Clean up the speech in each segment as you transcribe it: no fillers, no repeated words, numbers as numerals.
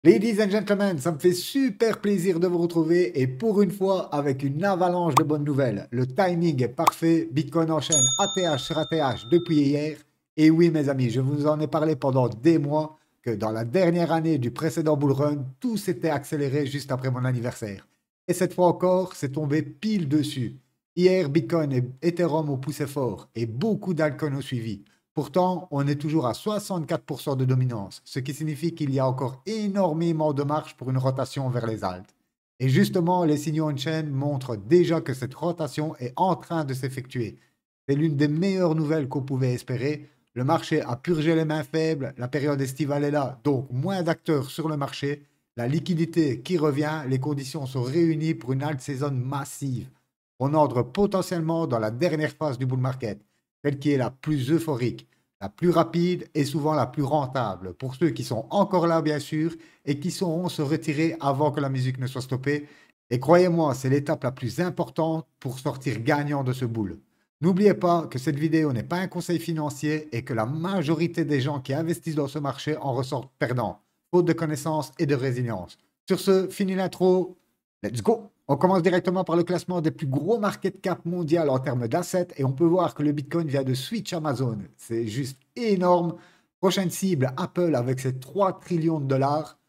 Ladies and gentlemen, ça me fait super plaisir de vous retrouver et pour une fois avec une avalanche de bonnes nouvelles. Le timing est parfait, Bitcoin enchaîne ATH sur ATH depuis hier. Et oui mes amis, je vous en ai parlé pendant des mois que dans la dernière année du précédent bull run, tout s'était accéléré juste après mon anniversaire. Et cette fois encore, c'est tombé pile dessus. Hier, Bitcoin et Ethereum ont poussé fort et beaucoup d'altcoins ont suivi. Pourtant, on est toujours à 64% de dominance, ce qui signifie qu'il y a encore énormément de marge pour une rotation vers les altes. Et justement, les signaux on-chain montrent déjà que cette rotation est en train de s'effectuer. C'est l'une des meilleures nouvelles qu'on pouvait espérer. Le marché a purgé les mains faibles, la période estivale est là, donc moins d'acteurs sur le marché, la liquidité qui revient, les conditions sont réunies pour une alt saison massive. On entre potentiellement dans la dernière phase du bull market, celle qui est la plus euphorique, la plus rapide et souvent la plus rentable, pour ceux qui sont encore là bien sûr et qui sauront se retirer avant que la musique ne soit stoppée. Et croyez-moi, c'est l'étape la plus importante pour sortir gagnant de ce bull. N'oubliez pas que cette vidéo n'est pas un conseil financier et que la majorité des gens qui investissent dans ce marché en ressortent perdants, faute de connaissances et de résilience. Sur ce, fini l'intro, let's go! On commence directement par le classement des plus gros market cap mondial en termes d'assets et on peut voir que le Bitcoin vient de switch Amazon. C'est juste énorme. Prochaine cible, Apple avec ses 3 trillions de dollars.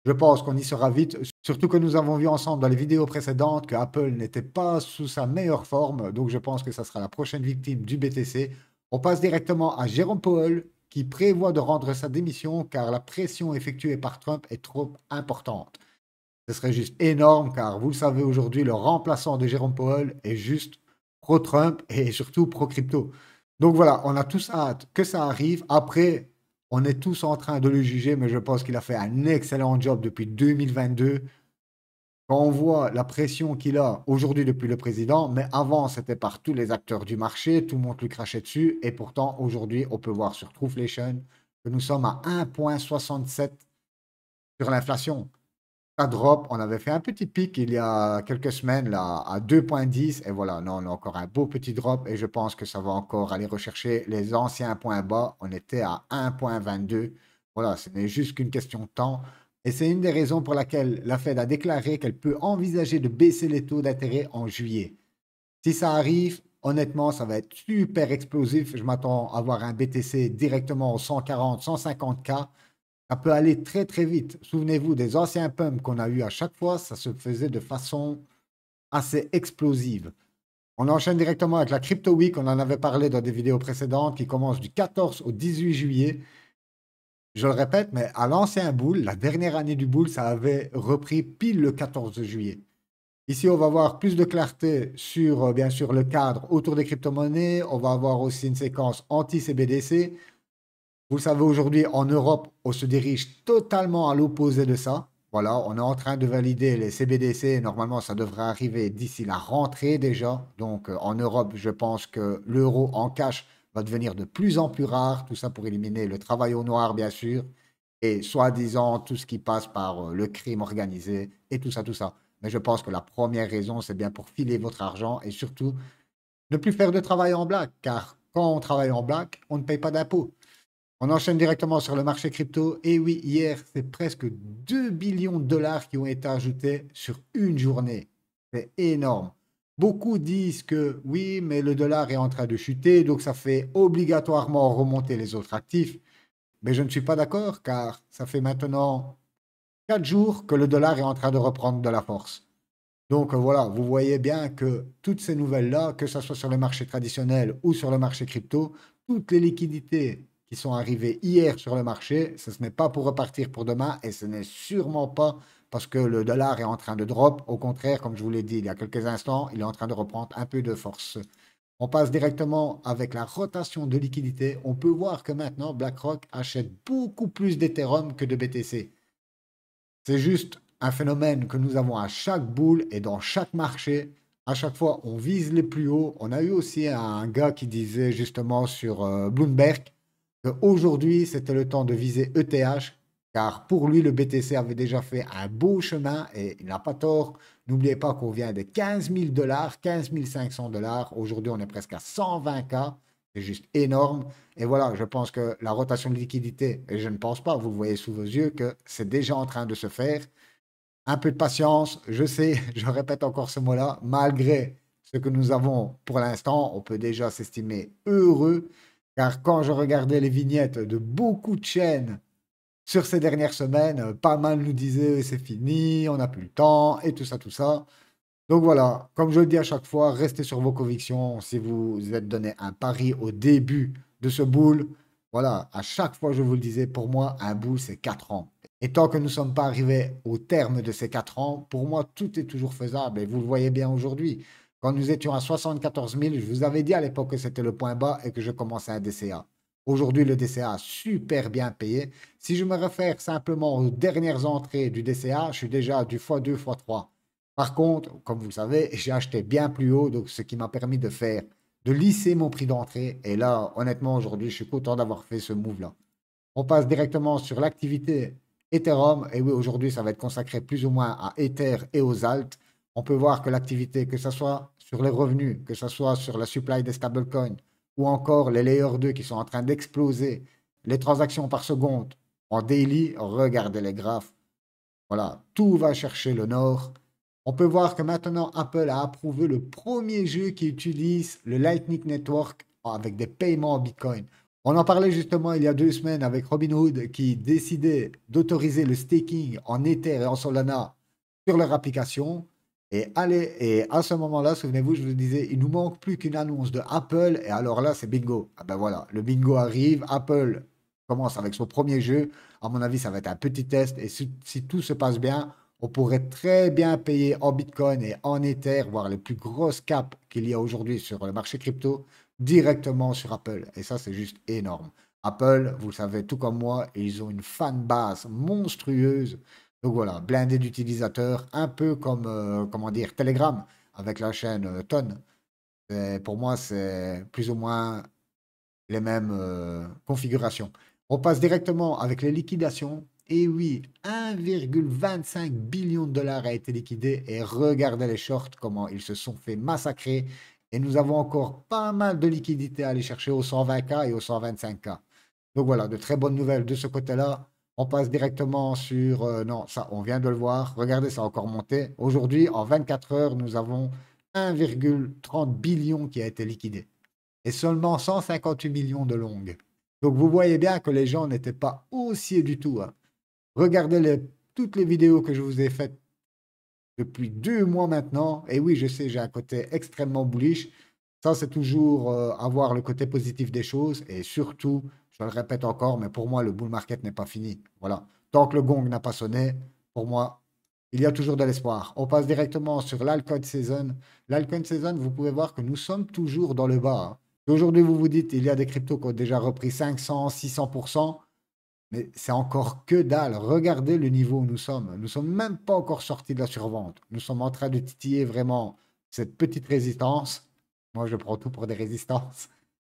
Je pense qu'on y sera vite, surtout que nous avons vu ensemble dans les vidéos précédentes que Apple n'était pas sous sa meilleure forme. Donc je pense que ça sera la prochaine victime du BTC. On passe directement à Jérôme Powell qui prévoit de rendre sa démission car la pression effectuée par Trump est trop importante. Ce serait juste énorme car vous le savez aujourd'hui, le remplaçant de Jérôme Powell est juste pro-Trump et surtout pro-crypto. Donc voilà, on a tous hâte que ça arrive. Après, on est tous en train de le juger, mais je pense qu'il a fait un excellent job depuis 2022. Quand on voit la pression qu'il a aujourd'hui depuis le président, mais avant c'était par tous les acteurs du marché, tout le monde lui crachait dessus, et pourtant aujourd'hui on peut voir sur Trueflation que nous sommes à 1,67 sur l'inflation. Ça drop. On avait fait un petit pic il y a quelques semaines là, à 2,10 et voilà, non, on a encore un beau petit drop et je pense que ça va encore aller rechercher les anciens points bas. On était à 1,22. Voilà, ce n'est juste qu'une question de temps. Et c'est une des raisons pour laquelle la Fed a déclaré qu'elle peut envisager de baisser les taux d'intérêt en juillet. Si ça arrive, honnêtement, ça va être super explosif. Je m'attends à avoir un BTC directement aux 140, 150K. Ça peut aller très très vite. Souvenez-vous des anciens pumps qu'on a eu à chaque fois, ça se faisait de façon assez explosive. On enchaîne directement avec la Crypto Week, on en avait parlé dans des vidéos précédentes, qui commence du 14 au 18 juillet. Je le répète, mais à l'ancien bull, la dernière année du bull, ça avait repris pile le 14 juillet. Ici, on va avoir plus de clarté sur, bien sûr, le cadre autour des crypto-monnaies. On va avoir aussi une séquence anti-CBDC. Vous le savez, aujourd'hui, en Europe, on se dirige totalement à l'opposé de ça. Voilà, on est en train de valider les CBDC. Normalement, ça devrait arriver d'ici la rentrée déjà. Donc, en Europe, je pense que l'euro en cash va devenir de plus en plus rare. Tout ça pour éliminer le travail au noir, bien sûr. Et soi-disant, tout ce qui passe par le crime organisé et tout ça, tout ça. Mais je pense que la première raison, c'est bien pour filer votre argent et surtout ne plus faire de travail en black. Car quand on travaille en black, on ne paye pas d'impôts. On enchaîne directement sur le marché crypto. Et oui, hier, c'est presque 2 billions de dollars qui ont été ajoutés sur une journée. C'est énorme. Beaucoup disent que oui, mais le dollar est en train de chuter, donc ça fait obligatoirement remonter les autres actifs. Mais je ne suis pas d'accord car ça fait maintenant 4 jours que le dollar est en train de reprendre de la force. Donc voilà, vous voyez bien que toutes ces nouvelles-là, que ce soit sur le marché traditionnel ou sur le marché crypto, toutes les liquidités qui sont arrivées hier sur le marché, ce n'est pas pour repartir pour demain et ce n'est sûrement pas parce que le dollar est en train de drop. Au contraire, comme je vous l'ai dit il y a quelques instants, il est en train de reprendre un peu de force. On passe directement avec la rotation de liquidités. On peut voir que maintenant, BlackRock achète beaucoup plus d'Ethereum que de BTC. C'est juste un phénomène que nous avons à chaque boule et dans chaque marché. À chaque fois, on vise les plus hauts. On a eu aussi un gars qui disait justement sur Bloomberg qu'aujourd'hui, c'était le temps de viser ETH, car pour lui, le BTC avait déjà fait un beau chemin et il n'a pas tort. N'oubliez pas qu'on vient de 15 000 dollars, 15 500 dollars. Aujourd'hui, on est presque à 120K. C'est juste énorme. Et voilà, je pense que la rotation de liquidité, et je ne pense pas, vous le voyez sous vos yeux, que c'est déjà en train de se faire. Un peu de patience, je sais, je répète encore ce mot-là, malgré ce que nous avons pour l'instant, on peut déjà s'estimer heureux, car quand je regardais les vignettes de beaucoup de chaînes sur ces dernières semaines, pas mal nous disaient c'est fini, on n'a plus le temps, et tout ça, tout ça. Donc voilà, comme je le dis à chaque fois, restez sur vos convictions. Si vous vous êtes donné un pari au début de ce bull, voilà, à chaque fois je vous le disais, pour moi, un bull, c'est 4 ans. Et tant que nous ne sommes pas arrivés au terme de ces 4 ans, pour moi, tout est toujours faisable. Et vous le voyez bien aujourd'hui. Quand nous étions à 74 000, je vous avais dit à l'époque que c'était le point bas et que je commençais un DCA. Aujourd'hui, le DCA a super bien payé. Si je me réfère simplement aux dernières entrées du DCA, je suis déjà du x2, x3. Par contre, comme vous le savez, j'ai acheté bien plus haut, donc ce qui m'a permis de lisser mon prix d'entrée. Et là, honnêtement, aujourd'hui, je suis content d'avoir fait ce move-là. On passe directement sur l'activité Ethereum. Et oui, aujourd'hui, ça va être consacré plus ou moins à Ether et aux alt. On peut voir que l'activité, que ce soit sur les revenus, que ce soit sur la supply des stablecoins, ou encore les Layer 2 qui sont en train d'exploser, les transactions par seconde en daily, regardez les graphes. Voilà, tout va chercher le nord. On peut voir que maintenant Apple a approuvé le premier jeu qui utilise le Lightning Network avec des paiements en Bitcoin. On en parlait justement il y a 2 semaines avec Robinhood qui décidait d'autoriser le staking en Ether et en Solana sur leur application. Et à ce moment-là, souvenez-vous, je vous disais, il nous manque plus qu'une annonce de Apple. Et alors là, c'est bingo. Ah ben voilà, le bingo arrive. Apple commence avec son premier jeu. À mon avis, ça va être un petit test. Et si tout se passe bien, on pourrait très bien payer en Bitcoin et en Ether, voire les plus grosses caps qu'il y a aujourd'hui sur le marché crypto, directement sur Apple. Et ça, c'est juste énorme. Apple, vous le savez, tout comme moi, ils ont une fan base monstrueuse. Donc voilà, blindé d'utilisateurs, un peu comme, comment dire, Telegram, avec la chaîne Ton. Pour moi, c'est plus ou moins les mêmes configurations. On passe directement avec les liquidations. Et oui, 1,25 billion de dollars a été liquidé. Et regardez les shorts, comment ils se sont fait massacrer. Et nous avons encore pas mal de liquidités à aller chercher au 120K et au 125K. Donc voilà, de très bonnes nouvelles de ce côté-là. On passe directement sur... non, ça, on vient de le voir. Regardez, ça a encore monté. Aujourd'hui, en 24 heures, nous avons 1,30 billion qui a été liquidé et seulement 158 millions de longues. Donc vous voyez bien que les gens n'étaient pas haussiers du tout, hein. Regardez toutes les vidéos que je vous ai faites depuis 2 mois maintenant. Et oui, je sais, j'ai un côté extrêmement bullish. Ça, c'est toujours avoir le côté positif des choses. Et surtout, je le répète encore, mais pour moi, le bull market n'est pas fini. Voilà. Tant que le gong n'a pas sonné, pour moi, il y a toujours de l'espoir. On passe directement sur l'altcoin season. L'altcoin season, vous pouvez voir que nous sommes toujours dans le bas, hein. Aujourd'hui, vous vous dites, il y a des cryptos qui ont déjà repris 500, 600%, mais c'est encore que dalle. Regardez le niveau où nous sommes. Nous ne sommes même pas encore sortis de la survente. Nous sommes en train de titiller vraiment cette petite résistance. Moi, je prends tout pour des résistances.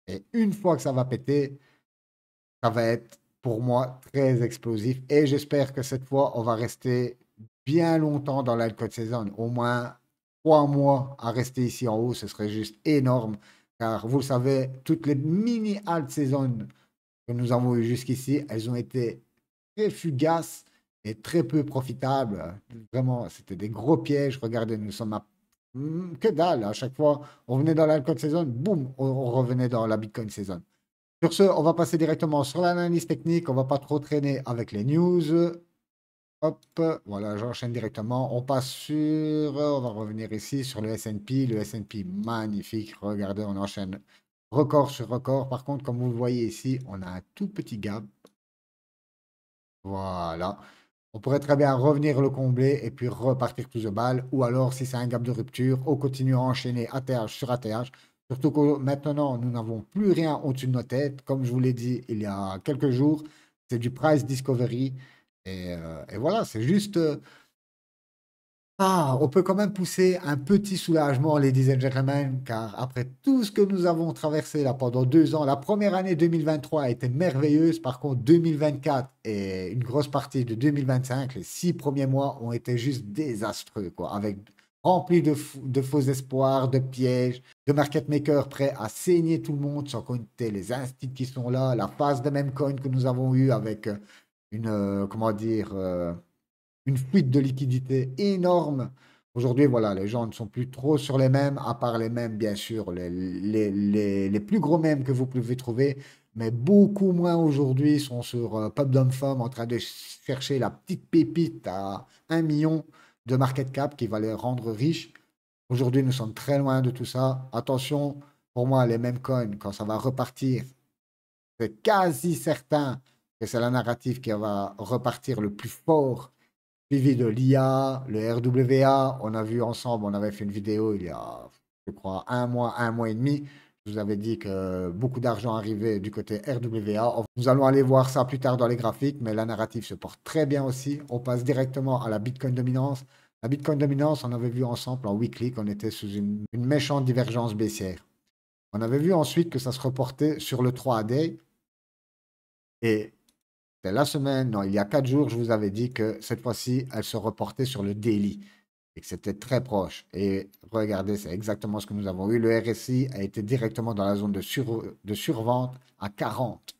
Et une fois que ça va péter, ça va être pour moi très explosif. Et j'espère que cette fois, on va rester bien longtemps dans l'alcool saison. Au moins 3 mois à rester ici en haut, ce serait juste énorme. Car vous le savez, toutes les mini alt saisons que nous avons eues jusqu'ici, elles ont été très fugaces et très peu profitables. Vraiment, c'était des gros pièges. Regardez, nous sommes à que dalle. À chaque fois, on venait dans l'alcool saison, boum, on revenait dans la Bitcoin saison. Sur ce, on va passer directement sur l'analyse technique. On va pas trop traîner avec les news. Hop, voilà, j'enchaîne directement. On passe sur, on va revenir ici sur le S&P. Le S&P, magnifique. Regardez, on enchaîne record sur record. Par contre, comme vous le voyez ici, on a un tout petit gap. Voilà. On pourrait très bien revenir le combler et puis repartir tout the ball. Ou alors, si c'est un gap de rupture, on continue à enchaîner ATH sur ATH. Surtout que maintenant, nous n'avons plus rien au-dessus de nos têtes. Comme je vous l'ai dit il y a quelques jours, c'est du price discovery. Et voilà, c'est juste. On peut quand même pousser un petit soulagement, ladies and gentlemen, car après tout ce que nous avons traversé là pendant 2 ans, la première année 2023 a été merveilleuse. Par contre, 2024 et une grosse partie de 2025, les 6 premiers mois ont été juste désastreux, quoi, avec rempli de faux espoirs, de pièges, de market makers prêts à saigner tout le monde, sans compter les instituts qui sont là, la phase de même coin que nous avons eue avec comment dire, une fuite de liquidité énorme. Aujourd'hui, voilà, les gens ne sont plus trop sur les mêmes, à part les mêmes, bien sûr, les plus gros mêmes que vous pouvez trouver, mais beaucoup moins aujourd'hui sont sur Pub.fm en train de chercher la petite pépite à 1 million de market cap qui va les rendre riches. Aujourd'hui, nous sommes très loin de tout ça. Attention, pour moi, les mêmes coins, quand ça va repartir, c'est quasi certain que c'est la narrative qui va repartir le plus fort, suivi de l'IA, le RWA. On a vu ensemble, on avait fait une vidéo il y a, je crois, un mois et demi. Je vous avais dit que beaucoup d'argent arrivait du côté RWA. Nous allons aller voir ça plus tard dans les graphiques, mais la narrative se porte très bien aussi. On passe directement à la Bitcoin dominance. La Bitcoin dominance, on avait vu ensemble en weekly qu'on était sous une méchante divergence baissière. On avait vu ensuite que ça se reportait sur le 3-day. Et c'est la semaine, non, il y a 4 jours, je vous avais dit que cette fois-ci, elle se reportait sur le daily et que c'était très proche. Et regardez, c'est exactement ce que nous avons eu. Le RSI a été directement dans la zone de survente à 40.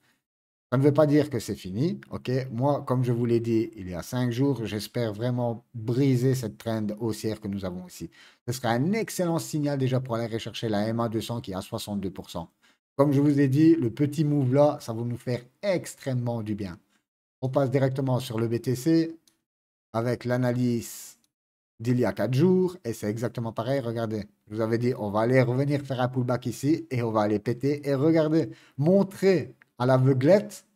Ça ne veut pas dire que c'est fini, ok? Moi, comme je vous l'ai dit il y a 5 jours, j'espère vraiment briser cette trend haussière que nous avons ici. Ce serait un excellent signal déjà pour aller rechercher la MA 200 qui est à 62%. Comme je vous ai dit, le petit move là, ça va nous faire extrêmement du bien. On passe directement sur le BTC avec l'analyse d'il y a 4 jours et c'est exactement pareil. Regardez, je vous avais dit, on va aller revenir faire un pullback ici et on va aller péter. Et regardez, montrer à l'aveuglette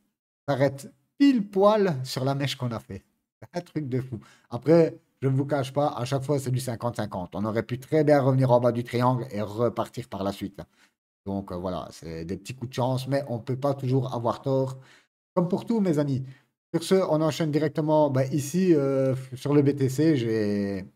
s'arrête pile poil sur la mèche qu'on a fait. C'est un truc de fou. Après, je ne vous cache pas, à chaque fois, c'est du 50-50. On aurait pu très bien revenir en bas du triangle et repartir par la suite. Donc voilà, c'est des petits coups de chance, mais on ne peut pas toujours avoir tort. Comme pour tout, mes amis. Sur ce, on enchaîne directement ici sur le BTC.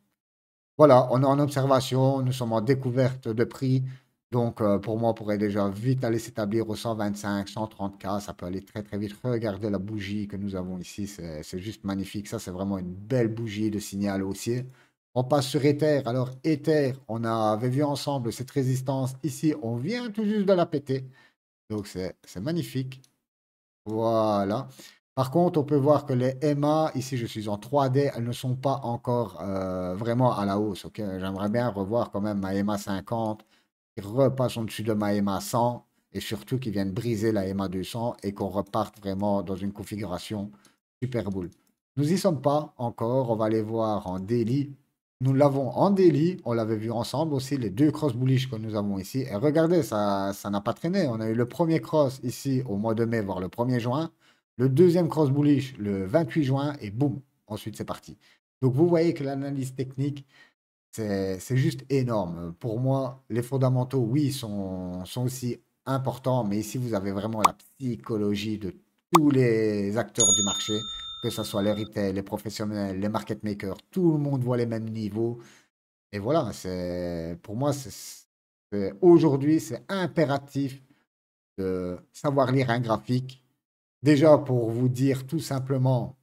Voilà, on est en observation, nous sommes en découverte de prix. Donc, pour moi, on pourrait déjà vite aller s'établir au 125, 130K. Ça peut aller très, très vite. Regardez la bougie que nous avons ici. C'est juste magnifique. Ça, c'est vraiment une belle bougie de signal haussier. On passe sur Ether. Alors, Ether, on avait vu ensemble cette résistance ici. On vient tout juste de la péter. Donc, c'est magnifique. Voilà. Par contre, on peut voir que les MA, ici je suis en 3D, elles ne sont pas encore vraiment à la hausse. Ok, j'aimerais bien revoir quand même ma MA 50 qui repasse en dessus de ma MA 100 et surtout qui viennent briser la MA 200 et qu'on reparte vraiment dans une configuration super boule. Nous n'y sommes pas encore. On va aller voir en daily. Nous l'avons en daily. On l'avait vu ensemble aussi, les deux cross bullish que nous avons ici. Et regardez, ça n'a pas traîné. On a eu le premier cross ici au mois de mai, voire le 1er juin. Le deuxième cross bullish le 28 juin. Et boum, ensuite c'est parti. Donc vous voyez que l'analyse technique, c'est juste énorme. Pour moi, les fondamentaux, oui, sont aussi importants. Mais ici, vous avez vraiment la psychologie de tous les acteurs du marché, que ce soit les retail, les professionnels, les market makers, tout le monde voit les mêmes niveaux. Et voilà, pour moi, aujourd'hui, c'est impératif de savoir lire un graphique. Déjà, pour vous dire tout simplement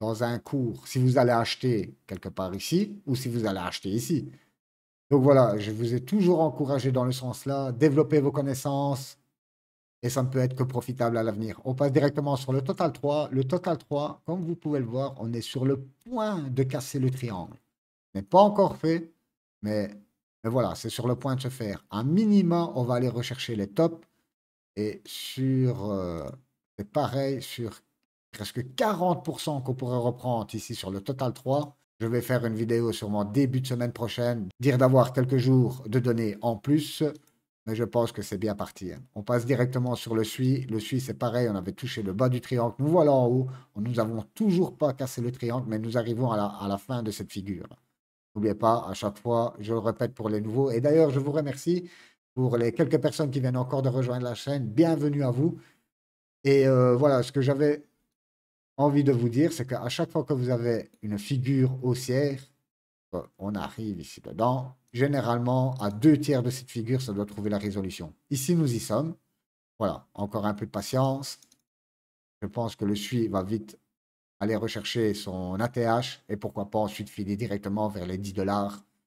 dans un cours si vous allez acheter quelque part ici ou si vous allez acheter ici. Donc voilà, je vous ai toujours encouragé dans le sens-là, développer vos connaissances, et ça ne peut être que profitable à l'avenir. On passe directement sur le Total 3. Le Total 3, comme vous pouvez le voir, on est sur le point de casser le triangle. Ce n'est pas encore fait, mais, mais voilà, c'est sur le point de se faire. Un minima, on va aller rechercher les tops. Et c'est pareil, sur presque 40% qu'on pourrait reprendre ici sur le Total 3. Je vais faire une vidéo sur mon début de semaine prochaine, dire d'avoir quelques jours de données en plus. Mais je pense que c'est bien parti, hein. On passe directement sur le SUI. Le SUI, c'est pareil, on avait touché le bas du triangle. Nous voilà en haut. Nous n'avons toujours pas cassé le triangle, mais nous arrivons à la fin de cette figure. N'oubliez pas, à chaque fois, je le répète pour les nouveaux. Et d'ailleurs, je vous remercie pour les quelques personnes qui viennent encore de rejoindre la chaîne. Bienvenue à vous. Et voilà, ce que j'avais envie de vous dire, c'est qu'à chaque fois que vous avez une figure haussière, on arrive ici dedans. Généralement, à 2 tiers de cette figure, ça doit trouver la résolution. Ici, nous y sommes. Voilà, encore un peu de patience. Je pense que le SUI va vite aller rechercher son ATH et pourquoi pas ensuite filer directement vers les 10 $.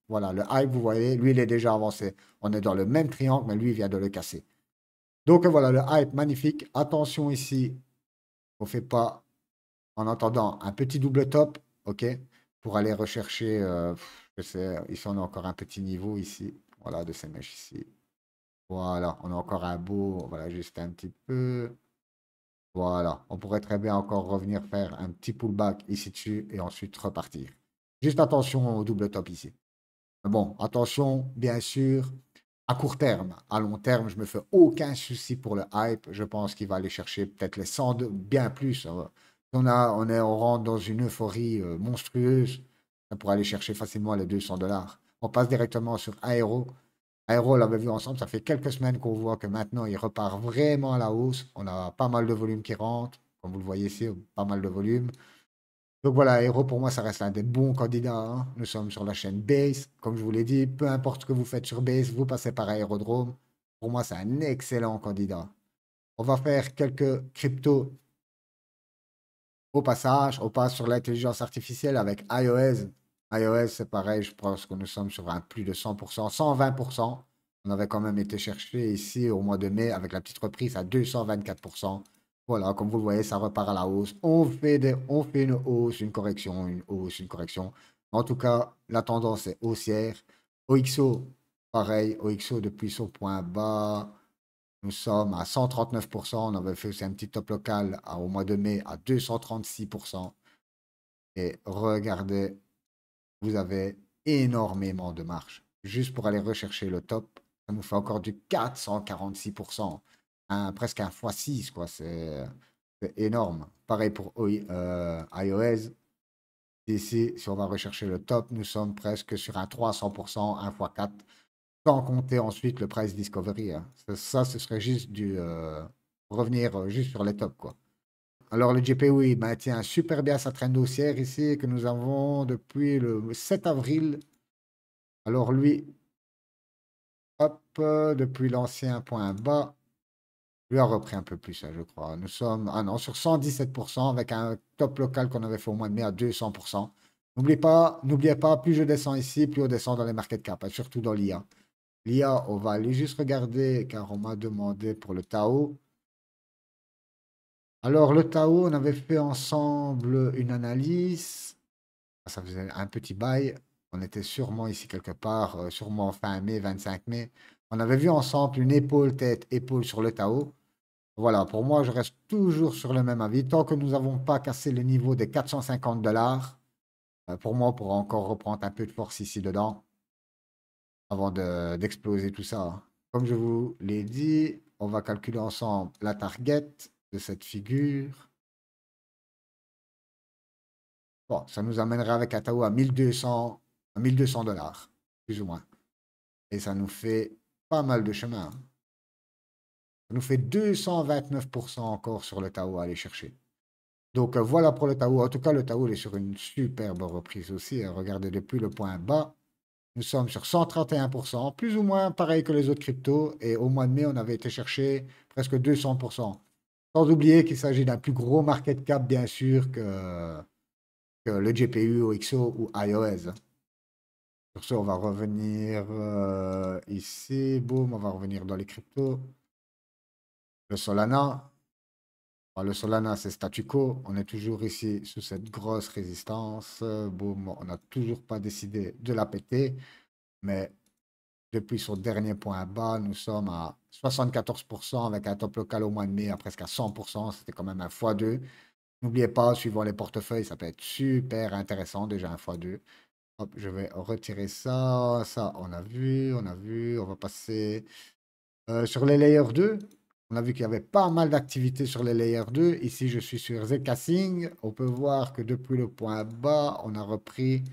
Voilà, le hype, vous voyez, lui, il est déjà avancé. On est dans le même triangle, mais lui, il vient de le casser. Donc voilà, le hype, magnifique. Attention ici, on ne fait pas, en attendant, un petit double top, ok, pour aller rechercher, je sais, ici, on a encore un petit niveau ici. Voilà, de ces mèches ici. Voilà, on a encore un beau, voilà, juste un petit peu. Voilà, on pourrait très bien encore revenir faire un petit pullback ici dessus et ensuite repartir. Juste attention au double top ici. Mais bon, attention, bien sûr, à court terme. À long terme, je me fais aucun souci pour le hype. Je pense qu'il va aller chercher peut-être les 100, bien plus. On rentre dans une euphorie monstrueuse. Ça pourrait aller chercher facilement les 200 $. On passe directement sur Aero. Aero, on l'avait vu ensemble, ça fait quelques semaines qu'on voit que maintenant il repart vraiment à la hausse. On a pas mal de volume qui rentre, comme vous le voyez ici, pas mal de volume. Donc voilà, Aero pour moi ça reste un des bons candidats, hein. Nous sommes sur la chaîne Base, comme je vous l'ai dit, peu importe ce que vous faites sur Base, vous passez par Aérodrome. Pour moi, c'est un excellent candidat. On va faire quelques cryptos au passage. On passe sur l'intelligence artificielle avec iOS. iOS, c'est pareil, je pense que nous sommes sur un plus de 100%, 120%. On avait quand même été chercher ici au mois de mai avec la petite reprise à 224%. Voilà, comme vous le voyez, ça repart à la hausse. On fait une hausse, une correction, une hausse, une correction. En tout cas, la tendance est haussière. OXO, pareil, OXO depuis son point bas. Nous sommes à 139%. On avait fait aussi un petit top local au mois de mai à 236%. Et regardez, vous avez énormément de marge. Juste pour aller rechercher le top, ça nous fait encore du 446%. Presque un x6, quoi. C'est énorme. Pareil pour iOS. Ici, si on va rechercher le top, nous sommes presque sur un 300%, un x4. Sans compter ensuite le price discovery, hein. Ça, ce serait juste revenir juste sur les tops, quoi. Alors, le GPU, il maintient super bien sa trend haussière ici, que nous avons depuis le 7 avril. Alors, lui, hop, depuis l'ancien point bas, lui a repris un peu plus, hein, je crois. Nous sommes, ah non, sur 117% avec un top local qu'on avait fait au mois de mai à 200%. N'oubliez pas, plus je descends ici, plus on descend dans les market cap, hein, surtout dans l'IA. L'IA, on va aller juste regarder, car on m'a demandé pour le Tao. Alors, le Tao, on avait fait ensemble une analyse. Ça faisait un petit bail. On était sûrement ici quelque part, sûrement fin mai, 25 mai. On avait vu ensemble une épaule, tête, épaule sur le Tao. Voilà, pour moi, je reste toujours sur le même avis. Tant que nous n'avons pas cassé le niveau des 450 $, pour moi, on pourra encore reprendre un peu de force ici dedans avant d'exploser tout ça, hein. Comme je vous l'ai dit, on va calculer ensemble la target de cette figure. Bon, ça nous amènerait avec un Tao à 1200 $, plus ou moins. Et ça nous fait pas mal de chemin, hein. Ça nous fait 229% encore sur le Tao à aller chercher. Donc voilà pour le Tao. En tout cas, le Tao il est sur une superbe reprise aussi, hein. Regardez, depuis le point bas, nous sommes sur 131%, plus ou moins pareil que les autres cryptos. Et au mois de mai, on avait été chercher presque 200%. Sans oublier qu'il s'agit d'un plus gros market cap, bien sûr, que le GPU, OXO ou iOS. Sur ce, on va revenir ici. Boum, on va revenir dans les cryptos. Le Solana. Alors, le Solana, c'est statu quo. On est toujours ici sous cette grosse résistance. Boum, on n'a toujours pas décidé de la péter. Mais depuis son dernier point bas, nous sommes à 74% avec un top local au mois de mai à presque à 100%. C'était quand même un x2. N'oubliez pas, suivant les portefeuilles, ça peut être super intéressant, déjà un x2. Hop, je vais retirer ça. Ça, on a vu, on a vu. On va passer sur les layers 2. On a vu qu'il y avait pas mal d'activités sur les layers 2. Ici, je suis sur Zcassing. On peut voir que depuis le point bas, on a repris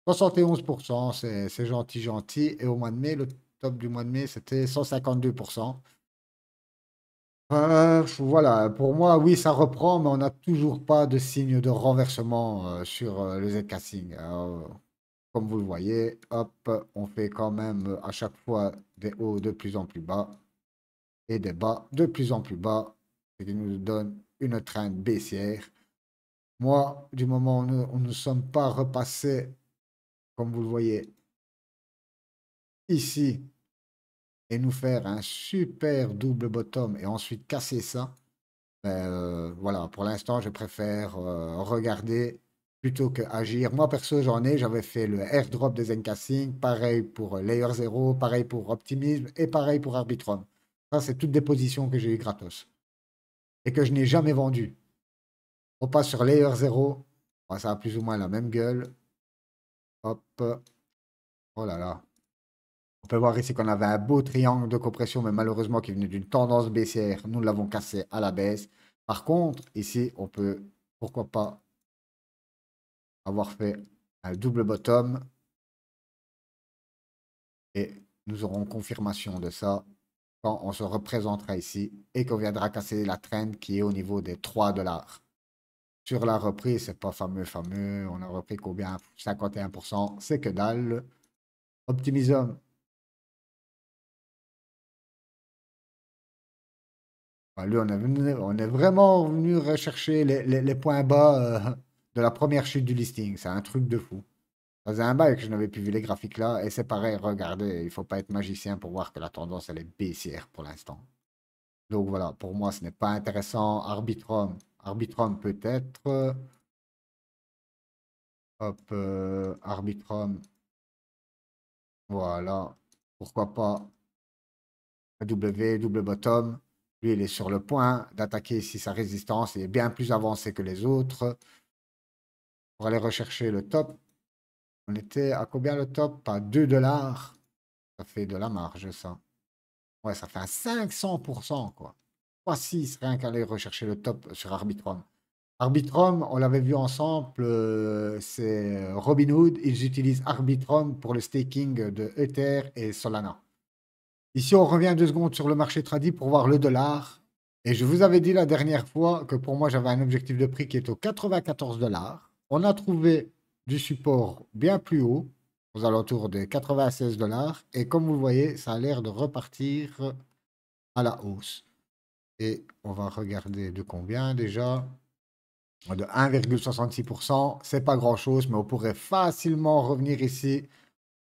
71%. C'est gentil, gentil. Et au mois de mai, le top du mois de mai, c'était 152%. Voilà, pour moi, oui, ça reprend, mais on n'a toujours pas de signe de renversement sur le Zcassing. Comme vous le voyez, hop, on fait quand même à chaque fois des hauts de plus en plus bas et des bas de plus en plus bas, ce qui nous donne une trend baissière. Moi, du moment où nous ne sommes pas repassés, comme vous le voyez, ici et nous faire un super double bottom et ensuite casser ça, voilà, pour l'instant, je préfère regarder plutôt que agir. Moi, perso, j'avais fait le airdrop des Encasing, pareil pour Layer 0, pareil pour Optimism et pareil pour Arbitrum. Ça, c'est toutes des positions que j'ai eu gratos et que je n'ai jamais vendues. On passe sur Layer 0. Ouais, ça a plus ou moins la même gueule. Hop. Oh là là. On peut voir ici qu'on avait un beau triangle de compression, mais malheureusement qui venait d'une tendance baissière. Nous l'avons cassé à la baisse. Par contre, ici, on peut, pourquoi pas, avoir fait un double bottom. Et nous aurons confirmation de ça quand on se représentera ici et qu'on viendra casser la trend qui est au niveau des 3 $. Sur la reprise, c'est pas fameux. On a repris combien? 51%. C'est que dalle. Optimism. Bah, lui, on est vraiment venu rechercher les points bas de la première chute du listing. C'est un truc de fou. Ça faisait un bail que je n'avais plus vu les graphiques là. Et c'est pareil, regardez, il faut pas être magicien pour voir que la tendance, elle est baissière pour l'instant. Donc voilà, pour moi, ce n'est pas intéressant. Arbitrum, Arbitrum peut-être. Hop, Arbitrum, voilà. Pourquoi pas W, double bottom. Lui, il est sur le point d'attaquer ici sa résistance. Il est bien plus avancé que les autres. Pour aller rechercher le top. On était à combien le top? À 2 $. Ça fait de la marge, ça. Ouais, ça fait un 500%, quoi. 3,6 rien qu'aller rechercher le top sur Arbitrum. Arbitrum, on l'avait vu ensemble, c'est Robinhood. Ils utilisent Arbitrum pour le staking de Ether et Solana. Ici, on revient 2 secondes sur le marché tradit pour voir le dollar. Et je vous avais dit la dernière fois que pour moi, j'avais un objectif de prix qui est aux 94 $. On a trouvé du support bien plus haut, aux alentours des 96 $. Et comme vous le voyez, ça a l'air de repartir à la hausse. Et on va regarder de combien déjà. De 1,66%, c'est pas grand-chose, mais on pourrait facilement revenir ici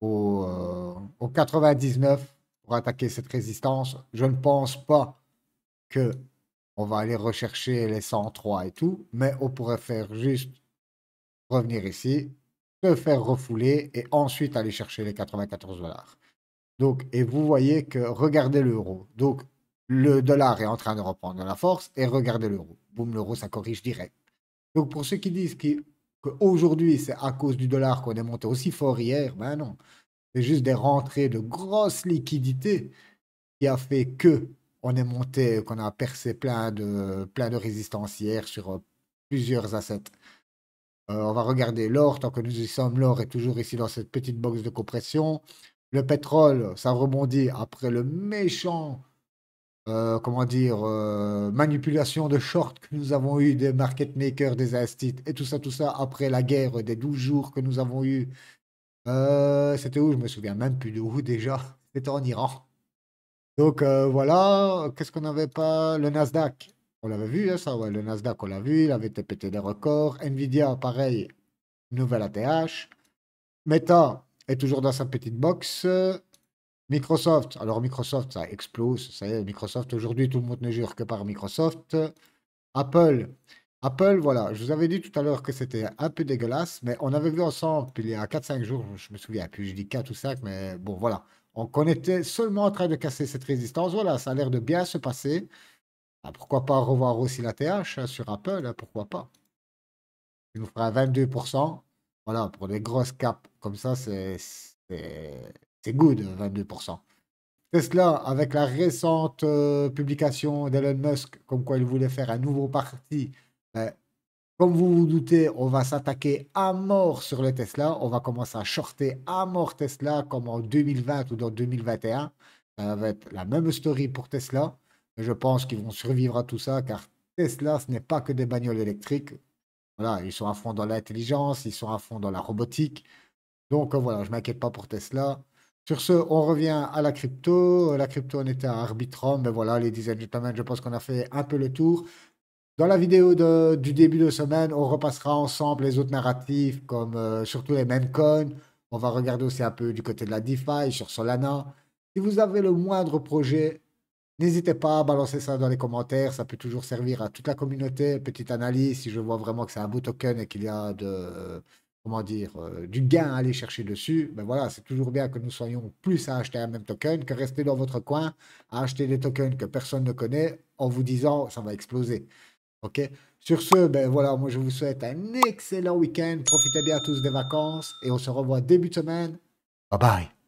au 99 pour attaquer cette résistance. Je ne pense pas que on va aller rechercher les 103 et tout, mais on pourrait faire juste revenir ici, se faire refouler et ensuite aller chercher les 94 $. Donc, et vous voyez que regardez l'euro. Donc, le dollar est en train de reprendre de la force et regardez l'euro. Boum, l'euro, ça corrige direct. Donc, pour ceux qui disent qu'aujourd'hui, c'est à cause du dollar qu'on est monté aussi fort hier, ben non. C'est juste des rentrées de grosses liquidités qui a fait que on est monté, qu'on a percé plein de résistances hier sur plusieurs assets. On va regarder l'or, tant que nous y sommes, l'or est toujours ici dans cette petite box de compression. Le pétrole, ça rebondit après le méchant comment dire, manipulation de short que nous avons eu des market makers, des instituts et tout ça après la guerre des 12 jours que nous avons eu. C'était où? Je me souviens même plus de où déjà. C'était en Iran. Donc voilà, qu'est-ce qu'on n'avait pas? Le Nasdaq. On l'avait vu, hein, ça, ouais, le Nasdaq, on l'a vu, il avait été pété des records. Nvidia, pareil, nouvelle ATH. Meta est toujours dans sa petite box. Microsoft, alors Microsoft, ça explose. Ça y est, Microsoft, aujourd'hui, tout le monde ne jure que par Microsoft. Apple, Apple, voilà, je vous avais dit tout à l'heure que c'était un peu dégueulasse, mais on avait vu ensemble, il y a 4-5 jours, je me souviens plus, je dis 4 ou 5, mais bon, voilà. On était seulement en train de casser cette résistance. Voilà, ça a l'air de bien se passer. Ah, pourquoi pas revoir aussi la TH hein, sur Apple, hein, pourquoi pas. Il nous fera 22%. Voilà, pour des grosses caps comme ça, c'est good, 22%. Tesla, avec la récente publication d'Elon Musk, comme quoi il voulait faire un nouveau parti, ben, comme vous vous doutez, on va s'attaquer à mort sur le Tesla. On va commencer à shorter à mort Tesla comme en 2020 ou dans 2021. Ça va être la même story pour Tesla. Je pense qu'ils vont survivre à tout ça car Tesla, ce n'est pas que des bagnoles électriques. Voilà, ils sont à fond dans l'intelligence, ils sont à fond dans la robotique. Donc voilà, je ne m'inquiète pas pour Tesla. Sur ce, on revient à la crypto. La crypto, on était à Arbitrum. Mais voilà, les dizaines de gentlemen, je pense qu'on a fait un peu le tour. Dans la vidéo du début de semaine, on repassera ensemble les autres narratifs, comme surtout les meme coins. On va regarder aussi un peu du côté de la DeFi sur Solana. Si vous avez le moindre projet, n'hésitez pas à balancer ça dans les commentaires. Ça peut toujours servir à toute la communauté. Petite analyse, si je vois vraiment que c'est un beau token et qu'il y a comment dire, du gain à aller chercher dessus, ben voilà, c'est toujours bien que nous soyons plus à acheter un même token que rester dans votre coin à acheter des tokens que personne ne connaît en vous disant ça va exploser. OK? Sur ce, ben voilà, moi je vous souhaite un excellent week-end. Profitez bien tous des vacances et on se revoit début de semaine. Bye bye.